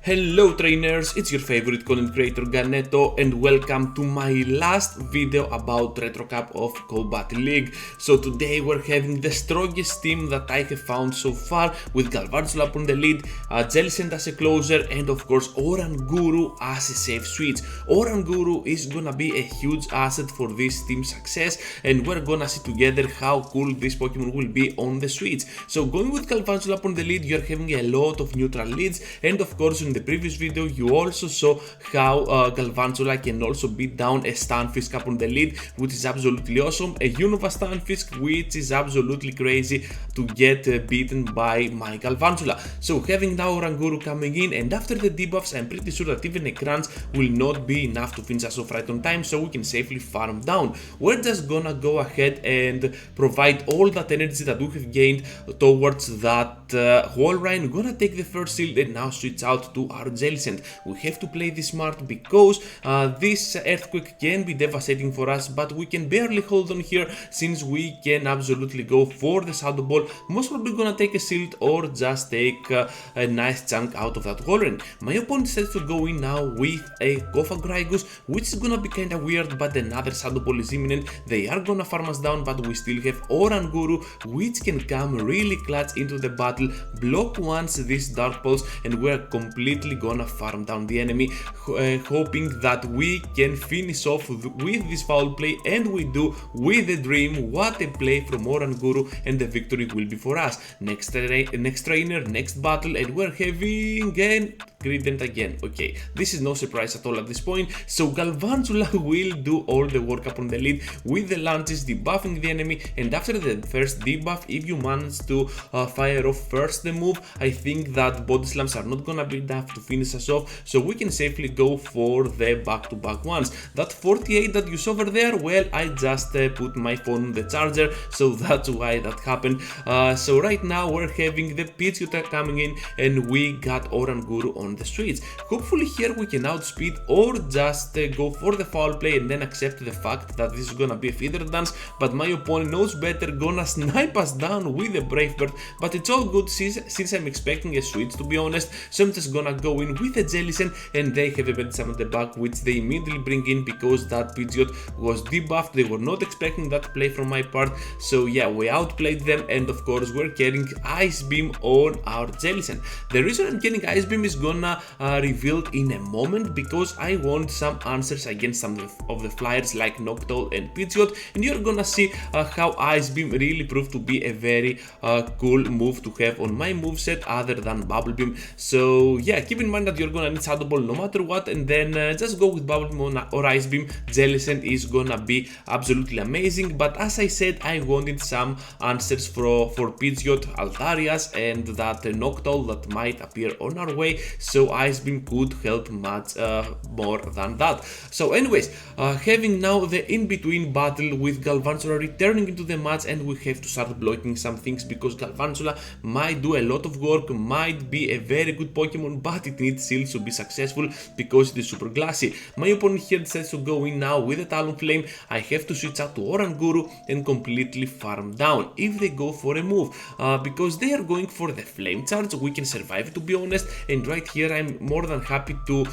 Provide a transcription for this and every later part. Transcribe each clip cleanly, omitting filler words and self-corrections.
Hello trainers, it's your favorite content creator Ganeto and welcome to my last video about Retro Cup of Combat League. So today we're having the strongest team that I have found so far, with Galvantula on the lead, Jellicent as a closer, and of course Oranguru as a safe switch. Oranguru is gonna be a huge asset for this team's success, and we're gonna see together how cool this Pokemon will be on the switch. So going with Galvantula on the lead, you're having a lot of neutral leads, and of course in the previous video you also saw how Galvantula can also beat down a Stunfisk up on the lead, which is absolutely awesome, a Unova Stunfisk, which is absolutely crazy to get beaten by my Galvantula. So having now Oranguru coming in, and after the debuffs I'm pretty sure that even a crunch will not be enough to finish us off right on time, so we can safely farm down. We're just gonna go ahead and provide all that energy that we have gained towards that Walrein. We're gonna take the first shield and now switch out to our Jellicent. We have to play this smart because this earthquake can be devastating for us, but we can barely hold on here since we can absolutely go for the Shadow Ball. Most probably gonna take a shield or just take a nice chunk out of that Walrein. My opponent decides to go in now with a Cofagrigus, which is gonna be kinda weird, but another Shadow Ball is imminent. They are gonna farm us down, but we still have Oranguru, which can come really clutch into the battle, block once this Dark Pulse, and we're completely gonna farm down the enemy, hoping that we can finish off with this foul play, and we do with a dream. What a play from Oranguru, and the victory will be for us. Next trainer, next battle, and we're having Greedent again. Okay, this is no surprise at all at this point, so Galvantula will do all the work up on the lead with the launches, debuffing the enemy, and after the first debuff, if you manage to fire off first the move, I think that body slams are not gonna be enough to finish us off, so we can safely go for the back-to-back ones. That 48 that you saw over there, well, I just put my phone on the charger, so that's why that happened. So right now we're having the Pidgeot coming in, and we got Oranguru on the streets. Hopefully here we can outspeed or just go for the foul play and then accept the fact that this is gonna be a feather dance, but my opponent knows better, gonna snipe us down with a Brave Bird, but it's all good since I'm expecting a switch, to be honest, so I'm just gonna go in with a Jellicent, and they have a Medicine on the back, which they immediately bring in because that Pidgeot was debuffed. They were not expecting that play from my part, so yeah, we outplayed them, and of course we're getting Ice Beam on our Jellicent. The reason I'm getting Ice Beam is gonna reveal in a moment, because I want some answers against some of the flyers like Noctowl and Pidgeot, and you're gonna see how Ice Beam really proved to be a very cool move to have on my moveset other than Bubble Beam. So yeah, keep in mind that you're gonna need Shadow Ball no matter what, and then just go with Bubble Beam or Ice Beam. Jellicent is gonna be absolutely amazing, but as I said, I wanted some answers for Pidgeot, Altarias, and that Noctowl that might appear on our way, so Ice Beam could help much more than that. So anyways, having now the in-between battle with Galvantula returning into the match, and we have to start blocking some things because Galvantula might do a lot of work, might be a very good Pokemon, but it needs shields to be successful because it is super glassy. My opponent here decides to go in now with a Talonflame. I have to switch out to Oranguru and completely farm down if they go for a move, because they are going for the Flame Charge. We can survive it, to be honest, and right here I'm more than happy to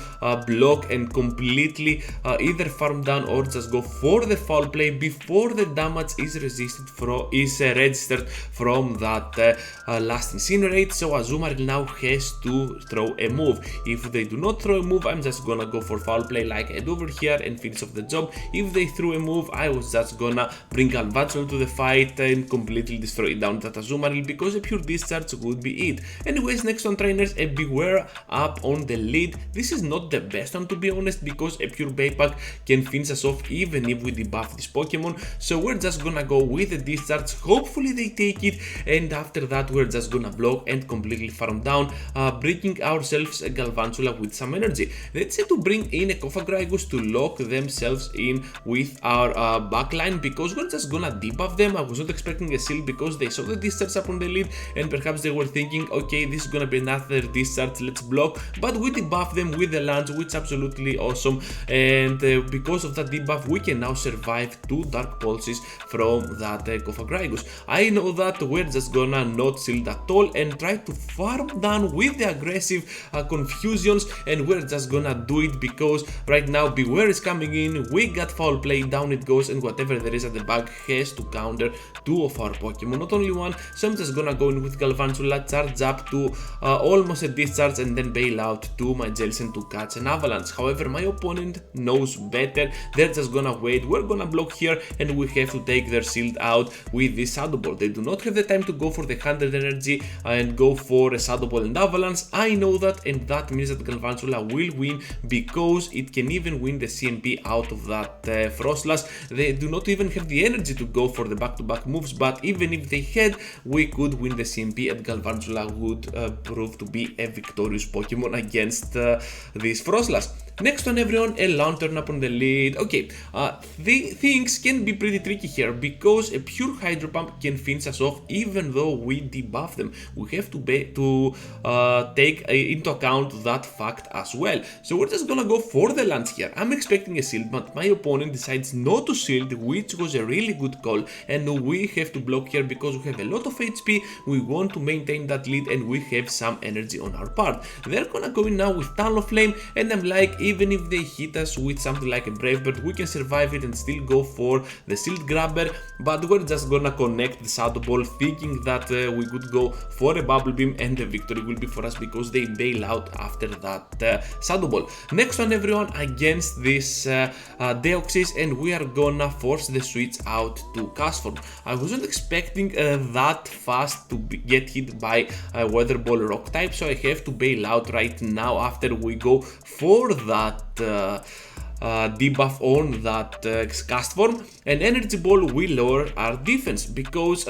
block and completely either farm down or just go for the foul play before the damage is registered from that last Incinerate. So Azumarill now has to throw a move. If they do not throw a move, I'm just gonna go for foul play like I do over here and finish off the job. If they threw a move, I was just gonna bring Galvantula to the fight and completely destroy down that Azumarill, because a pure discharge would be it. Anyways, next on trainers, a Bewear up on the lead. This is not the best one, to be honest, because a pure Baypack can finish us off even if we debuff this Pokemon, so we're just gonna go with a discharge. Hopefully they take it, and after that we're just gonna block and completely farm down, bringing ourselves a Galvantula with some energy. Let's say to bring in a Cofagrigus to lock themselves in with our backline, because we're just gonna debuff them. I was not expecting a shield because they saw the discharge up on the lead, and perhaps they were thinking, okay, this is gonna be another discharge, let's block block, but we debuff them with the lunge, which is absolutely awesome, and because of that debuff we can now survive 2 dark pulses from that Cofagrigus. I know that we're just gonna not shield at all and try to farm down with the aggressive confusions, and we're just gonna do it because right now Bewear is coming in, we got foul play, down it goes, and whatever there is at the back has to counter 2 of our Pokemon, not only 1. So I'm just gonna go in with Galvantula, charge up to almost a discharge, and then bail out to my Jellicent to catch an avalanche. However, my opponent knows better, they're just gonna wait, we're gonna block here, and we have to take their shield out with this Shadow Ball. They do not have the time to go for the 100 energy and go for a Shadow Ball and avalanche. I know that, and that means that Galvantula will win because it can even win the CMP out of that Froslass. They do not even have the energy to go for the back-to-back moves, but even if they had, we could win the CMP, and Galvantula would prove to be a victorious Pokemon against this Froslass. Next on everyone, a Lanturn up on the lead. Okay, things can be pretty tricky here because a pure Hydro Pump can finish us off even though we debuff them. We have to take into account that fact as well. So we're just gonna go for the lunge here. I'm expecting a shield, but my opponent decides not to shield, which was a really good call, and we have to block here because we have a lot of HP, we want to maintain that lead, and we have some energy on our part. They're gonna go in now with Talonflame, and I'm like, even if they hit us with something like a Brave Bird, we can survive it and still go for the Shield Grabber, but we're just gonna connect the Shadow Ball, thinking that we could go for a Bubble Beam and the victory will be for us because they bail out after that Shadow Ball. Next one everyone, against this Deoxys, and we are gonna force the switch out to Castform. I wasn't expecting that fast to get hit by a Weather Ball Rock type, so I have to bail out right now after we go for that debuff on that Castform. And Energy Ball will lower our defense because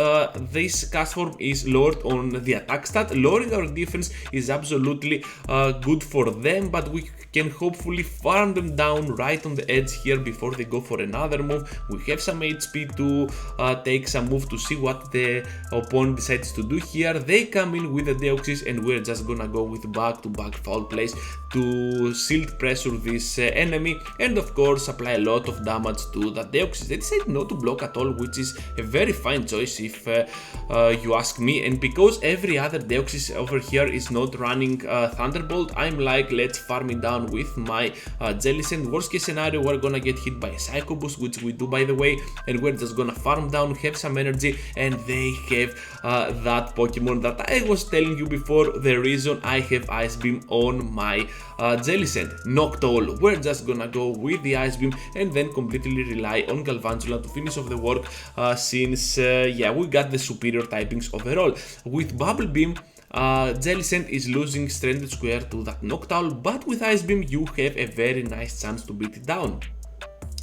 this Castform is lowered on the attack stat. Lowering our defense is absolutely good for them, but we can hopefully farm them down right on the edge here before they go for another move. We have some HP to take some move to see what the opponent decides to do here. They come in with the Deoxys, and we're just gonna go with back-to-back foul plays to shield pressure this enemy, and of course apply a lot of damage to the Deoxys. They decided not to block at all, which is a very fine choice if you ask me, and because every other Deoxys over here is not running Thunderbolt, I'm like, let's farm it down with my Jellicent. Worst case scenario, we're gonna get hit by a Psycho Boost, which we do by the way, and we're just gonna farm down, have some energy, and they have that Pokemon that I was telling you before, the reason I have Ice Beam on my Jellicent. Noctowl, we're just gonna go with the Ice Beam and then completely rely on Galvantula to finish off the work since yeah, we got the superior typings overall. With Bubble Beam, Jellicent is losing Stranded Square to that Noctowl, but with Ice Beam you have a very nice chance to beat it down.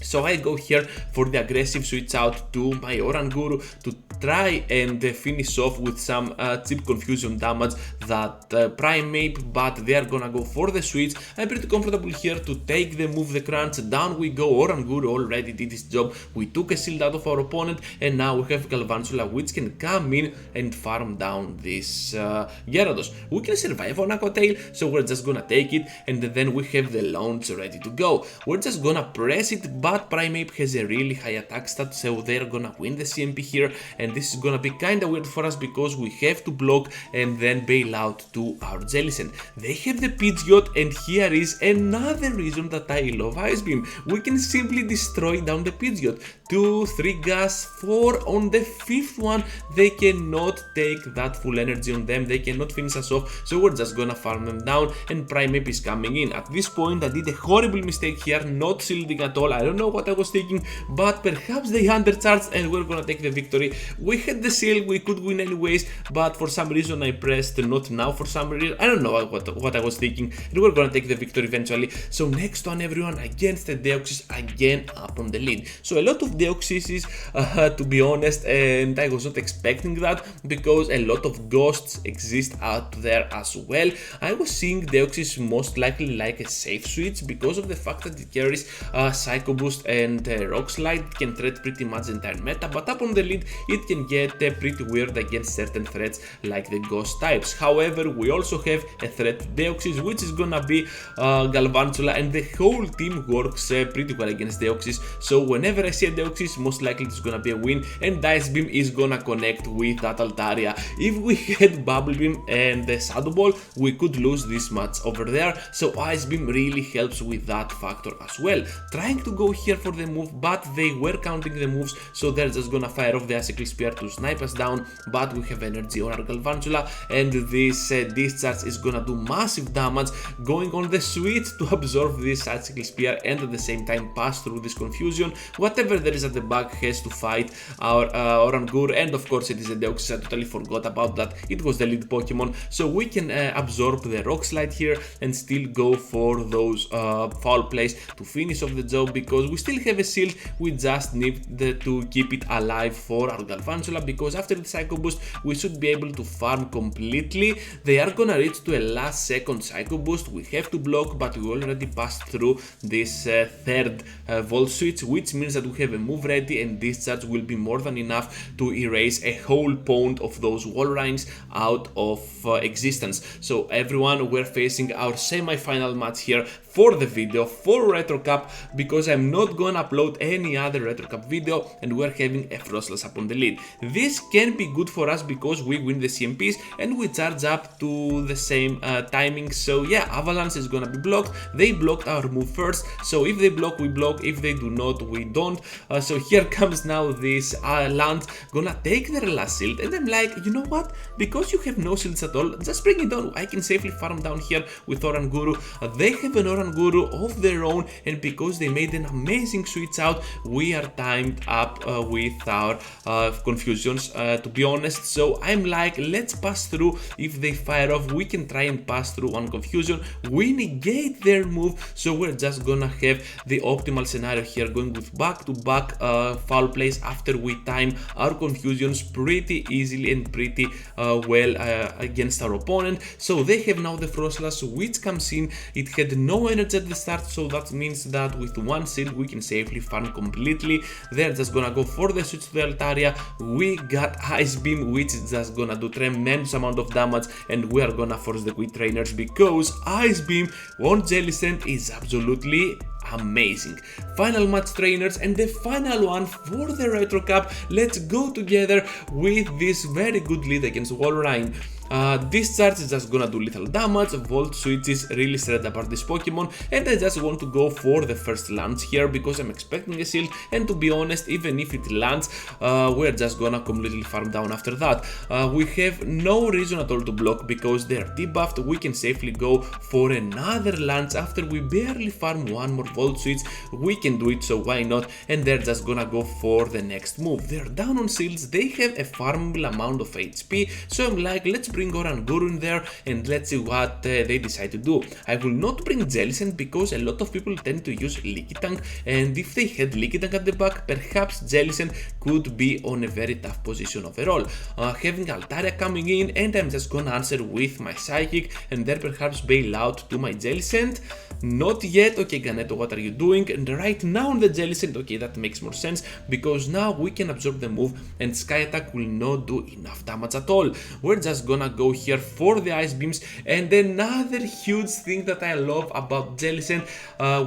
So I go here for the aggressive switch out to my Oranguru to try and finish off with some cheap confusion damage that Primape, but they are gonna go for the switch. I'm pretty comfortable here to take the move, the crunch. Down we go. Oranguru already did his job. We took a shield out of our opponent, and now we have Galvantula, which can come in and farm down this Gyarados. We can survive on Aqua Tail, so we're just gonna take it, and then we have the launch ready to go. We're just gonna press it, but Primape has a really high attack stat, so they're gonna win the CMP here, and this is gonna be kinda weird for us because we have to block and then bail out to our Jellicent. They have the Pidgeot, and here is another reason that I love Ice Beam. We can simply destroy down the Pidgeot. 2, 3 gas, 4 on the 5th one. They cannot take that full energy on them, they cannot finish us off, so we're just gonna farm them down, and Primape is coming in. At this point I did a horrible mistake here, not shielding at all. I don't know what I was thinking, but perhaps they undercharged and we're gonna take the victory. We had the shield, we could win anyways, but for some reason I pressed not now for some reason. I don't know what I was thinking, and we're gonna take the victory eventually. So next one everyone, against the Deoxys, again up on the lead. So a lot of Deoxys to be honest, and I was not expecting that because a lot of ghosts exist out there as well. I was seeing Deoxys most likely like a safe switch because of the fact that it carries Psycho Boost and Rock Slide. It can threat pretty much the entire meta, but up on the lead it can get pretty weird against certain threats like the ghost types. However, we also have a threat to Deoxys, which is gonna be Galvantula, and the whole team works pretty well against Deoxys. So whenever I see a Deoxys, most likely it's gonna be a win, and Ice Beam is gonna connect with that Altaria. If we had Bubble Beam and the Shadow Ball, we could lose this match over there, so Ice Beam really helps with that factor as well. Trying to go here for the move, but they were counting the moves, so they're just gonna fire off the Icicle Spear to snipe us down, but we have energy on our Galvantula, and this discharge is gonna do massive damage, going on the switch to absorb this Icicle Spear and at the same time pass through this confusion. Whatever there is at the back has to fight our Oranguru, and of course it is a Deoxys. I totally forgot about that. It was the lead Pokemon, so we can absorb the Rock Slide here and still go for those foul plays to finish off the job, because we still have a shield. We just need to keep it alive for our Galvantula, because after the Psycho Boost we should be able to farm completely. They are gonna reach to a last second Psycho Boost. We have to block, but we already passed through this third Volt Switch, which means that we have a move ready, and discharge will be more than enough to erase a whole pond of those Walreins out of existence. So everyone, we're facing our semi-final match here for the video for Retro Cup, because I'm not gonna upload any other Retro Cup video, and we're having a Froslass up on the lead. This can be good for us because we win the CMPs and we charge up to the same timing. So yeah, Avalanche is gonna be blocked. They blocked our move first, so if they block, we block. If they do not, we don't. So here comes now this Land gonna take their last shield, and I'm like, you know what, because you have no shields at all, just bring it on. I can safely farm down here with Oranguru. They have an Oranguru of their own, and because they made an amazing switch out, we are timed up with our confusions, to be honest. So I'm like, let's pass through. If they fire off, we can try and pass through one confusion. We negate their move, so we're just gonna have the optimal scenario here, going with back-to-back foul plays after we time our confusions pretty easily and pretty well against our opponent. So they have now the Froslass, which comes in. It had no energy at the start, so that means that with one shield we can safely farm completely. They're just gonna go for the switch to the Altaria. We got Ice Beam, which is just gonna do tremendous amount of damage, and we are gonna force the quit trainers, because Ice Beam on Jellicent is absolutely amazing. Final match, trainers, and the final one for the Retro Cup. Let's go together with this very good lead against Walrein. Discharge is just gonna do little damage. Volt switches really shred apart this Pokemon, and I just want to go for the first launch here because I'm expecting a shield, and to be honest, even if it lands, we're just gonna completely farm down after that. We have no reason at all to block because they're debuffed. We can safely go for another launch after we barely farm one more Volt switch. We can do it, so why not? And they're just gonna go for the next move. They're down on shields, they have a farmable amount of HP, so I'm like, let's bring Oranguru in there and let's see what they decide to do. I will not bring Jellicent because a lot of people tend to use Leaky Tank, and if they had Leaky Tank at the back, perhaps Jellicent could be on a very tough position overall. Having Altaria coming in, and I'm just gonna answer with my Psychic and then perhaps bail out to my Jellicent. Not yet. Okay, Ganetto, what are you doing? And right now on the Jellicent, okay, that makes more sense because now we can absorb the move and Sky Attack will not do enough damage at all. We're just gonna go here for the Ice Beams, and another huge thing that I love about Jellicent,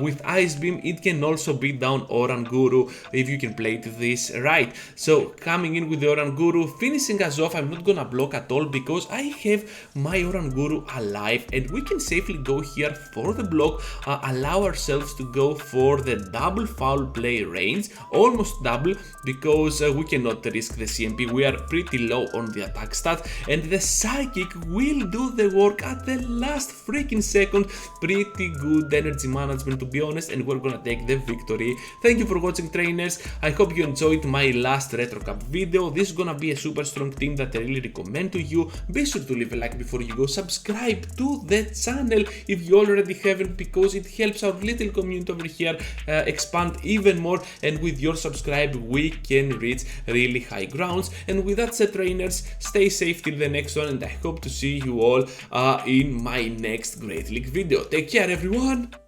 with Ice Beam, it can also beat down Oranguru if you can play this right. So coming in with the Oranguru, finishing us off. I'm not gonna block at all because I have my Oranguru alive, and we can safely go here for the block, allow ourselves to go for the double foul play range, almost double, because we cannot risk the CMP. We are pretty low on the attack stat, and the Psychic will do the work at the last freaking second. Pretty good energy management, to be honest, and we're gonna take the victory. Thank you for watching, trainers. I hope you enjoyed my last Retro Cup video. This is gonna be a super strong team that I really recommend to you. Be sure to leave a like before you go. Subscribe to the channel if you already haven't, because it helps our little community over here expand even more, and with your subscribe we can reach really high grounds. And with that said, trainers, stay safe till the next one, and I hope to see you all in my next Great League video. Take care, everyone!